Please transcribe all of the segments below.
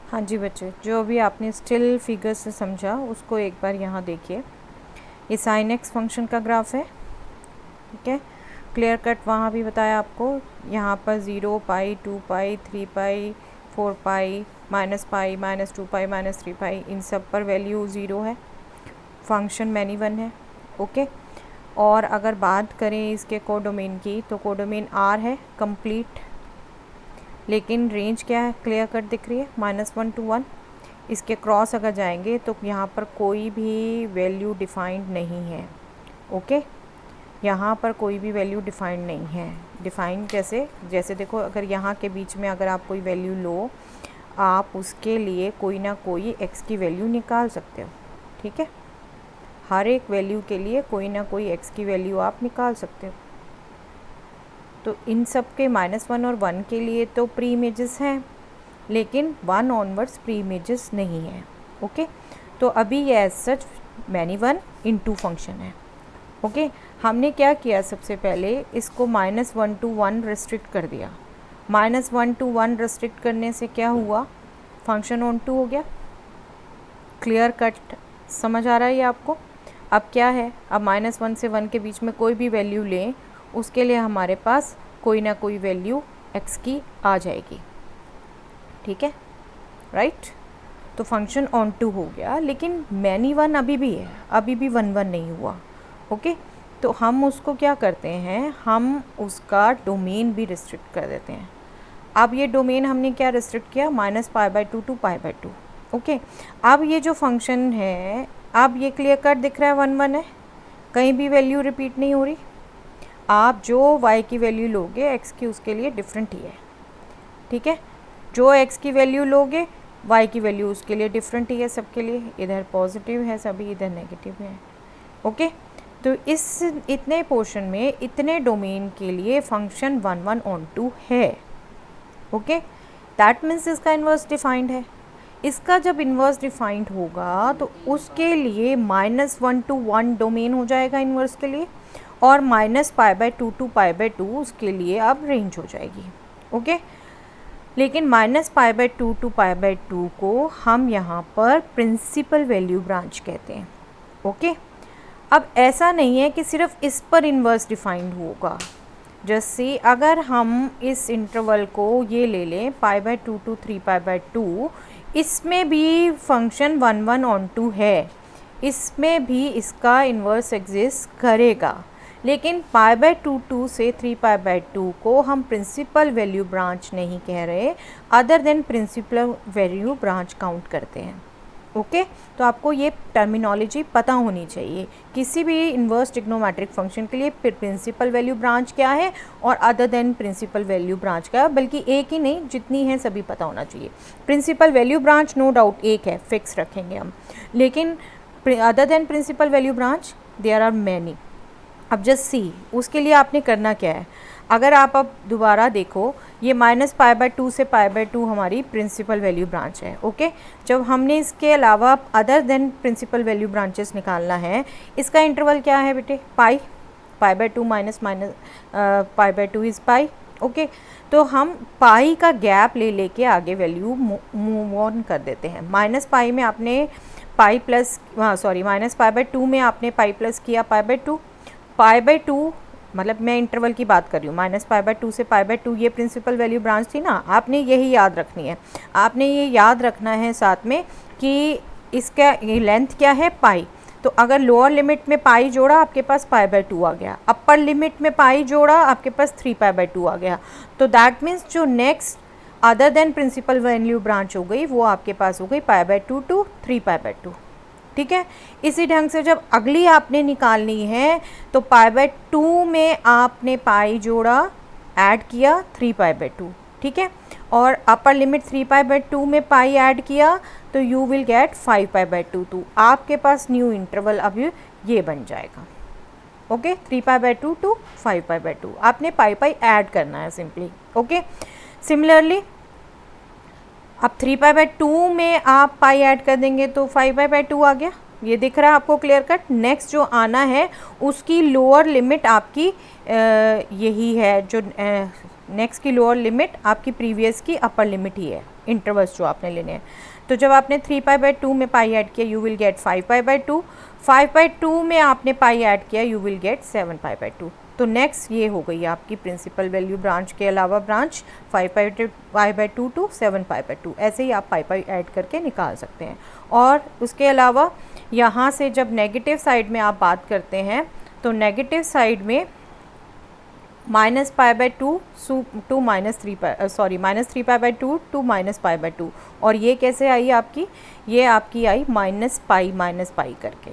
हाँ जी बच्चे, जो अभी आपने स्टिल फिगर से समझा उसको एक बार यहाँ देखिए। ये साइन एक्स फंक्शन का ग्राफ है, ठीक है। क्लियर कट वहाँ भी बताया आपको। यहाँ पर 0 पाई 2 पाई 3 पाई 4 पाई -पाई -2 पाई -3 पाई इन सब पर वैल्यू 0 है। फंक्शन मैनी वन है, ओके। और अगर बात करें इसके कोडोमेन की तो कोडोमेन आर है कंप्लीट, लेकिन रेंज क्या है क्लियर कट दिख रही है -1 to 1। इसके क्रॉस अगर जाएंगे तो यहाँ पर कोई भी वैल्यू डिफाइंड नहीं है, ओके। यहाँ पर कोई भी वैल्यू डिफाइंड नहीं है। डिफाइंड कैसे, जैसे देखो अगर यहाँ के बीच में अगर आप कोई वैल्यू लो, आप उसके लिए कोई ना कोई x की वैल्यू निकाल सकते हो, ठीक है। हर एक वैल्यू के लिए कोई ना कोई x की वैल्यू आप निकाल सकते हो। तो इन सब के -1 और 1 के लिए तो प्री इमेजेस हैं, लेकिन 1 ऑनवर्ड्स प्री इमेजेस नहीं है, ओके। तो अभी ये as such many one into function है, ओके। हमने क्या किया, सबसे पहले इसको -1 to 1 रेस्ट्रिक्ट कर दिया। -1 to 1 रेस्ट्रिक्ट करने से क्या हुआ, फंक्शन ऑन टू हो गया। क्लियर कट समझ आ रहा है ये आपको। अब क्या है, अब -1 से 1 के बीच में कोई भी वैल्यू लें, उसके लिए हमारे पास कोई ना कोई वैल्यू x की आ जाएगी, ठीक है, राइट। तो फंक्शन ऑन टू हो गया, लेकिन मैनी वन अभी भी है, अभी भी 1 1 नहीं हुआ, ओके। तो हम उसको क्या करते हैं, हम उसका डोमेन भी रिस्ट्रिक्ट कर देते हैं। अब ये डोमेन हमने क्या रिस्ट्रिक्ट किया, -π/2 to π/2, ओके। अब ये जो फंक्शन है, अब ये क्लियर कट दिख रहा है 1 1 है, कहीं भी वैल्यू रिपीट नहीं हो रही। आप जो y की वैल्यू लोगे x की उसके लिए डिफरेंट ही है, ठीक है। जो x की वैल्यू लोगे y की वैल्यू उसके लिए डिफरेंट ही है सबके लिए। इधर पॉजिटिव है सभी, इधर नेगेटिव है, ओके। तो इस इतने पोर्शन में इतने डोमेन के लिए फंक्शन 1 1 ऑन टू है, ओके। दैट मीन्स इसका इन्वर्स डिफाइंड है। इसका जब इन्वर्स डिफाइंड होगा तो उसके लिए -1 to 1 डोमेन हो जाएगा इन्वर्स के लिए, और -π/2 to π/2 उसके लिए अब रेंज हो जाएगी, ओके। लेकिन -π/2 to π/2 को हम यहाँ पर प्रिंसिपल वैल्यू ब्रांच कहते हैं, ओके। अब ऐसा नहीं है कि सिर्फ इस पर इन्वर्स डिफाइंड होगा। जैसे अगर हम इस इंटरवल को ये ले लें π/2 to 3π/2, इसमें भी फंक्शन 1 1 ऑन टू है, इसमें भी इसका इन्वर्स एग्जिस्ट करेगा। लेकिन π/2 से 3π/2 को हम प्रिंसिपल वैल्यू ब्रांच नहीं कह रहे, other than principal value branch count करते हैं, ओके। तो आपको ये टर्मिनोलॉजी पता होनी चाहिए। किसी भी इन्वर्स ट्रिग्नोमेट्रिक फंक्शन के लिए प्रिंसिपल वैल्यू ब्रांच क्या है और other than principal value branch क्या है, बल्कि एक ही नहीं जितनी है सभी पता होना चाहिए। Principal value branch no doubt एक है, फिक्स रखेंगे हम, लेकिन other than principal value branch there are many. अब जस्ट सी, उसके लिए आपने करना क्या है, अगर आप अब दोबारा देखो, ये -π/2 से π/2 हमारी प्रिंसिपल वैल्यू ब्रांच है, ओके। जब हमने इसके अलावा other than principal value branches निकालना है, इसका इंटरवल क्या है बेटे, पाई, π/2 -π/2 इज़ पाई, ओके। तो हम पाई का गैप ले लेके आगे वैल्यू मूव ऑन कर देते हैं। -π में आपने पाई प्लस -π/2 में आपने पाई प्लस किया π/2, π/2 मतलब मैं इंटरवल की बात कर रही हूँ, -π/2 से π/2 ये प्रिंसिपल वैल्यू ब्रांच थी ना, आपने यही याद रखनी है। आपने ये याद रखना है साथ में कि इसका ये लेंथ क्या है, पाई। तो अगर लोअर लिमिट में पाई जोड़ा आपके पास π/2 आ गया, अपर लिमिट में पाई जोड़ा आपके पास 3π/2 आ गया। तो दैट मीन्स जो next other than principal value branch हो गई वो आपके पास हो गई π/2 to 3π/2, ठीक है। इसी ढंग से जब अगली आपने निकालनी है तो π/2 में आपने पाई जोड़ा, ऐड किया 3π/2, ठीक है, और अपर लिमिट 3π/2 में पाई ऐड किया तो यू विल गेट 5π/2। तो आपके पास न्यू इंटरवल अब ये बन जाएगा, ओके। 3π/2 to 5π/2 आपने पाई ऐड करना है सिंपली, ओके। सिमिलरली अब 3π/2 में आप पाई ऐड कर देंगे तो 5π/2 आ गया, ये दिख रहा है आपको क्लियर कट। नेक्स्ट जो आना है उसकी लोअर लिमिट आपकी यही है, जो नेक्स्ट की लोअर लिमिट आपकी प्रीवियस की अपर लिमिट ही है, इंटरवल्स जो आपने लेने हैं। तो जब आपने 3π/2 में पाई ऐड किया यू विल गेट 5π/2, 5/2 में आपने पाई ऐड किया यू विल गेट 7π/2। तो नेक्स्ट ये हो गई आपकी प्रिंसिपल वैल्यू ब्रांच के अलावा ब्रांच 5π/2 टू 7π/2। ऐसे ही आप पाई ऐड करके निकाल सकते हैं। और उसके अलावा यहाँ से जब नेगेटिव साइड में आप बात करते हैं तो नेगेटिव साइड में -π/2 टू -3π/2 टू -π/2। और ये कैसे आई आपकी, ये आपकी आई -π करके।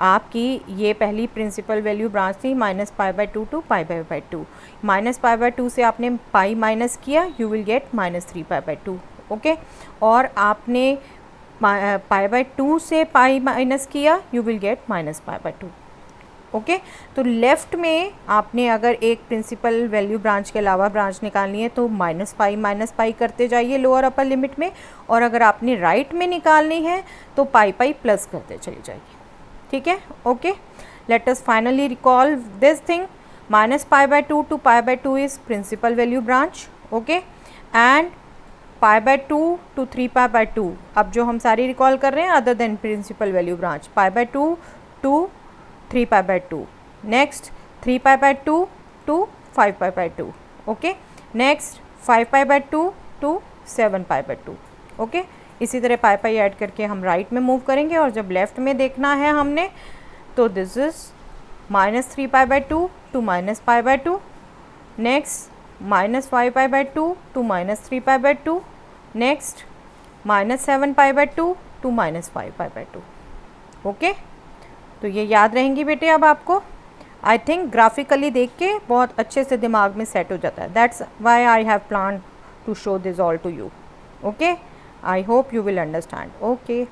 आपकी ये पहली प्रिंसिपल वैल्यू ब्रांच थी -π/2 टू π/2। -π/2 से आपने पाई माइनस किया यू विल गेट -3π/2। ओके, और आपने π/2 से पाई माइनस किया यू विल गेट -π/2। ओके, तो लेफ़्ट में आपने अगर एक प्रिंसिपल वैल्यू ब्रांच के अलावा ब्रांच निकालनी है तो -π करते जाइए लोअर अपर लिमिट में, और अगर आपने राइट में निकालनी है तो पाई प्लस करते चले जाइए। ठीक है, okay. Let us finally recall this thing, -π/2 to π/2 is principal value branch. Okay, and π/2 to 3π/2 अब जो हम सारी रिकॉल कर रहे हैं other than principal value branch, π/2 to 3π/2, next 3π/2 to 5π/2। Okay, next 5π/2 to 7π/2। Okay, इसी तरह पाई ऐड करके हम राइट में मूव करेंगे, और जब लेफ़्ट में देखना है हमने तो this is -3π/2 to -π/2, next -5π/2 to -3π/2, next -7π/2 to -5π/2। Okay, तो ये याद रहेंगी बेटे अब आपको। आई थिंक ग्राफिकली देख के बहुत अच्छे से दिमाग में सेट हो जाता है। That's why I have plan to show this all to you. Okay, I hope you will understand. Okay.